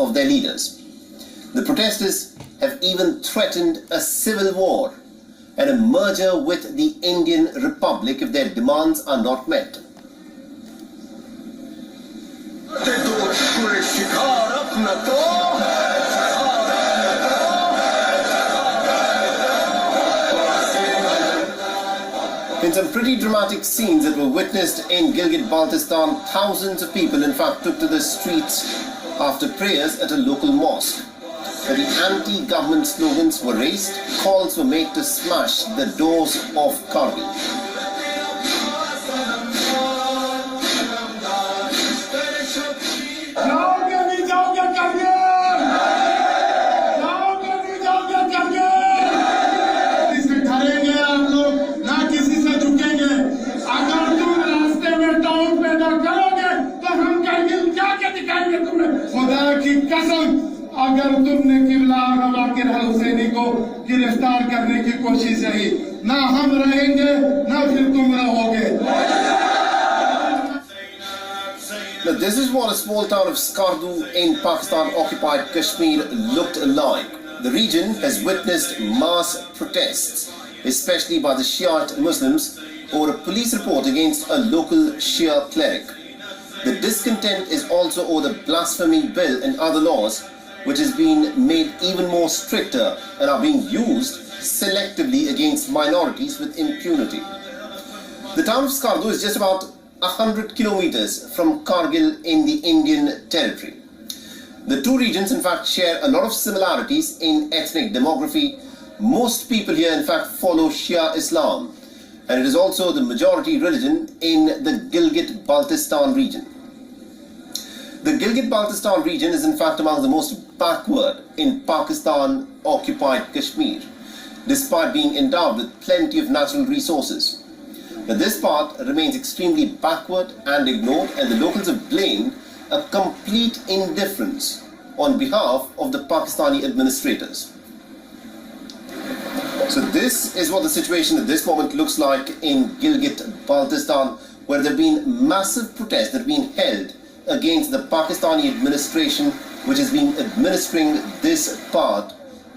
of their leaders. The protesters have even threatened a civil war and a merger with the Indian Republic if their demands are not met. In some pretty dramatic scenes that were witnessed in Gilgit-Baltistan, thousands of people in fact took to the streets after prayers at a local mosque. Where the anti-government slogans were raised, calls were made to smash the doors of Kargil. अगर तुमने किबला वाकिर हुसैनी को गिरफ्तार करने की कोशिश रही ना हम रहेंगे ना फिर तुम रहोगे. Now this is what a small town of Skardu in Pakistan-occupied Kashmir looked like. The region has witnessed mass protests, especially by the Shiite Muslims, over a police report against a local Shia cleric. The discontent is also over the blasphemy bill and other laws which has been made even more stricter and are being used selectively against minorities with impunity. The town of Skardu is just about 100 kilometers from Kargil in the Indian territory. The two regions in fact share a lot of similarities in ethnic demography. Most people here in fact follow Shia Islam, and it is also the majority religion in the Gilgit-Baltistan region. The Gilgit-Baltistan region is in fact among the most backward in Pakistan-occupied Kashmir, despite being endowed with plenty of natural resources. But this part remains extremely backward and ignored, and the locals have blamed a complete indifference on behalf of the Pakistani administrators. So this is what the situation at this moment looks like in Gilgit-Baltistan, where there have been massive protests that have been held against the Pakistani administration which has been administering this part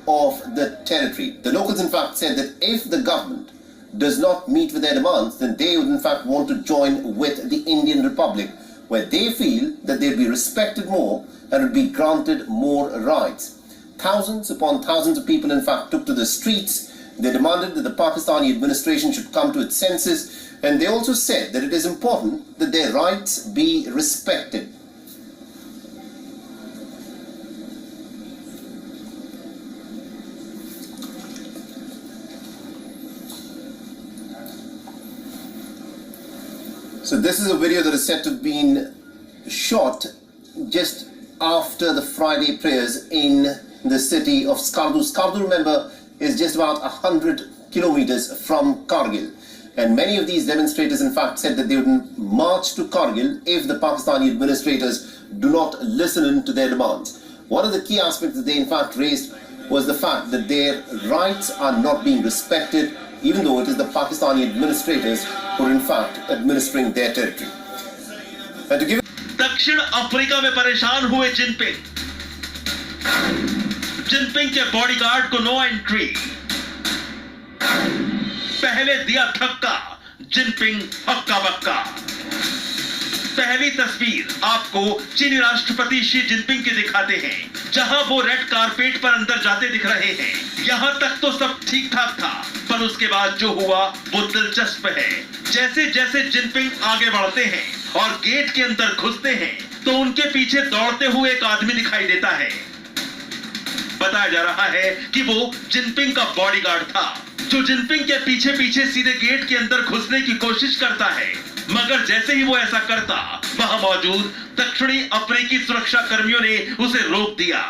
of the territory. The locals in fact said that if the government does not meet with their demands, then they would in fact want to join with the Indian Republic, where they feel that they'll be respected more and would be granted more rights. Thousands upon thousands of people in fact took to the streets. They demanded that the Pakistani administration should come to its senses, and they also said that it is important that their rights be respected. So this is a video that is said to have been shot just after the Friday prayers in the city of Skardu. Skardu, remember, is just about 100 kilometers from Kargil. And many of these demonstrators in fact said that they would march to Kargil if the Pakistani administrators do not listen to their demands. One of the key aspects that they in fact raised was the fact that their rights are not being respected, even though it is the Pakistani administrators who are in fact administering their territory. And to give दक्षिण Africa में परेशान हुए Jinping के bodyguard को no entry. पहले दिया धक्का, Jinping हक्का बक्का. पहली तस्वीर आपको चीनी राष्ट्रपति शी जिनपिंग की दिखाते हैं, जहां वो रेड कारपेट पर अंदर जाते दिख रहे हैं. यहां तक तो सब ठीक ठाक था, पर उसके बाद जो हुआ वो दिलचस्प है. जैसे जैसे जिनपिंग आगे बढ़ते हैं और गेट के अंदर घुसते हैं, तो उनके पीछे दौड़ते हुए एक आदमी दिखाई देता है. बताया जा रहा है कि वो जिनपिंग का बॉडीगार्ड था, जो जिनपिंग के पीछे पीछे सीधे गेट के अंदर घुसने की कोशिश करता है. मगर जैसे ही वो ऐसा करता, वहां मौजूद दक्षिणी अफ्रीकी सुरक्षा कर्मियों ने उसे रोक दिया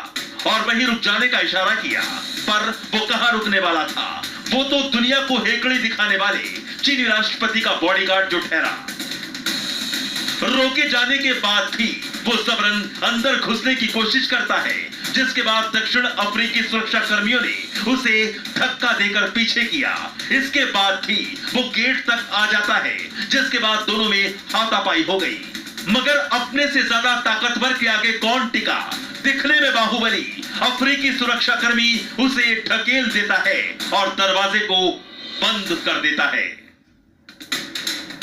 और वहीं रुक जाने का इशारा किया. पर वो कहां रुकने वाला था? वो तो दुनिया को हेकड़ी दिखाने वाले चीनी राष्ट्रपति का बॉडीगार्ड जो ठहरा. रोके जाने के बाद भी वो जबरन अंदर घुसने की कोशिश करता है, जिसके बाद दक्षिण अफ्रीकी सुरक्षा कर्मियों ने उसे धक्का देकर पीछे किया. इसके बाद भी वो गेट तक आ जाता है, जिसके बाद दोनों में हाथापाई हो गई. मगर अपने से ज्यादा ताकतवर के आगे कौन टिका? दिखने में बाहुबली अफ्रीकी सुरक्षाकर्मी उसे ढकेल देता है और दरवाजे को बंद कर देता है।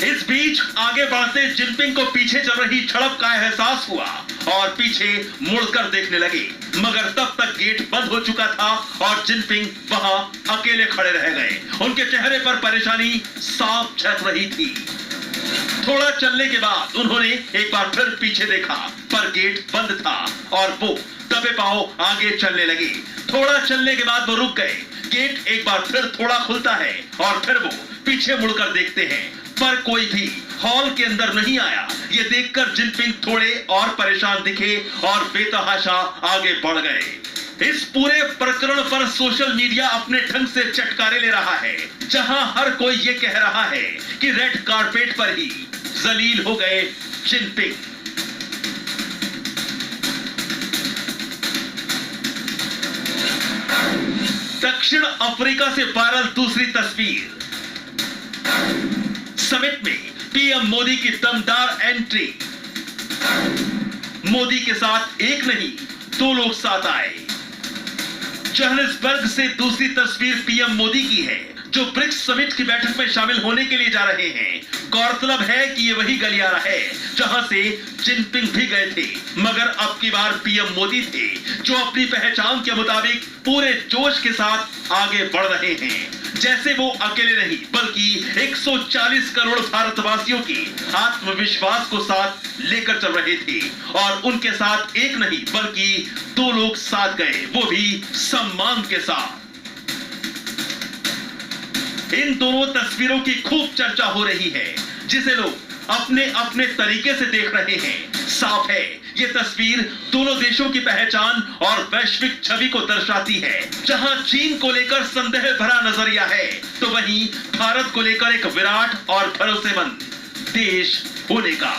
इस बीच आगे बढ़ते जिनपिंग को पीछे चल रही झड़प का एहसास हुआ और पीछे मुड़कर देखने लगे, मगर तब तक गेट बंद हो चुका था और जिनपिंग वहां अकेले खड़े रह गए। उनके चेहरे पर परेशानी साफ झलक रही थी। थोड़ा चलने के बाद उन्होंने एक बार फिर पीछे देखा, पर गेट बंद था और वो दबे पांव आगे चलने लगे। थोड़ा चलने के बाद वो रुक गए। गेट एक बार फिर थोड़ा खुलता है और फिर वो पीछे मुड़कर देखते हैं, पर कोई भी हॉल के अंदर नहीं आया। ये देखकर जिनपिंग थोड़े और परेशान दिखे और बेतहाशा आगे बढ़ गए। इस पूरे प्रकरण पर सोशल मीडिया अपने ढंग से चटकारे ले रहा है, जहां हर कोई ये कह रहा है कि रेड कारपेट पर ही जलील हो गए जिनपिंग। दक्षिण अफ्रीका से वायरल दूसरी तस्वीर। समिट में पीएम मोदी की दमदार एंट्री। मोदी के साथ एक नहीं 2 लोग साथ आए। जोहानिसबर्ग से दूसरी तस्वीर पीएम मोदी की है, जो ब्रिक्स समिट की बैठक में शामिल होने के लिए जा रहे हैं। गौरतलब है कि ये वही गलियारा है जहां से जिनपिंग भी गए थे, मगर अब की बार पीएम मोदी थे, जो अपनी पहचान के मुताबिक पूरे जोश के साथ आगे बढ़ रहे हैं। जैसे वो अकेले नहीं, बल्कि 140 करोड़ भारतवासियों के आत्मविश्वास को साथ लेकर चल रहे थे और उनके साथ एक नहीं बल्कि 2 लोग साथ गए, वो भी सम्मान के साथ। इन दोनों तस्वीरों की खूब चर्चा हो रही है, जिसे लोग अपने अपने तरीके से देख रहे हैं। साफ है, ये तस्वीर दोनों देशों की पहचान और वैश्विक छवि को दर्शाती है। जहां चीन को लेकर संदेह भरा नजरिया है, तो वहीं भारत को लेकर एक विराट और भरोसेमंद देश होने का।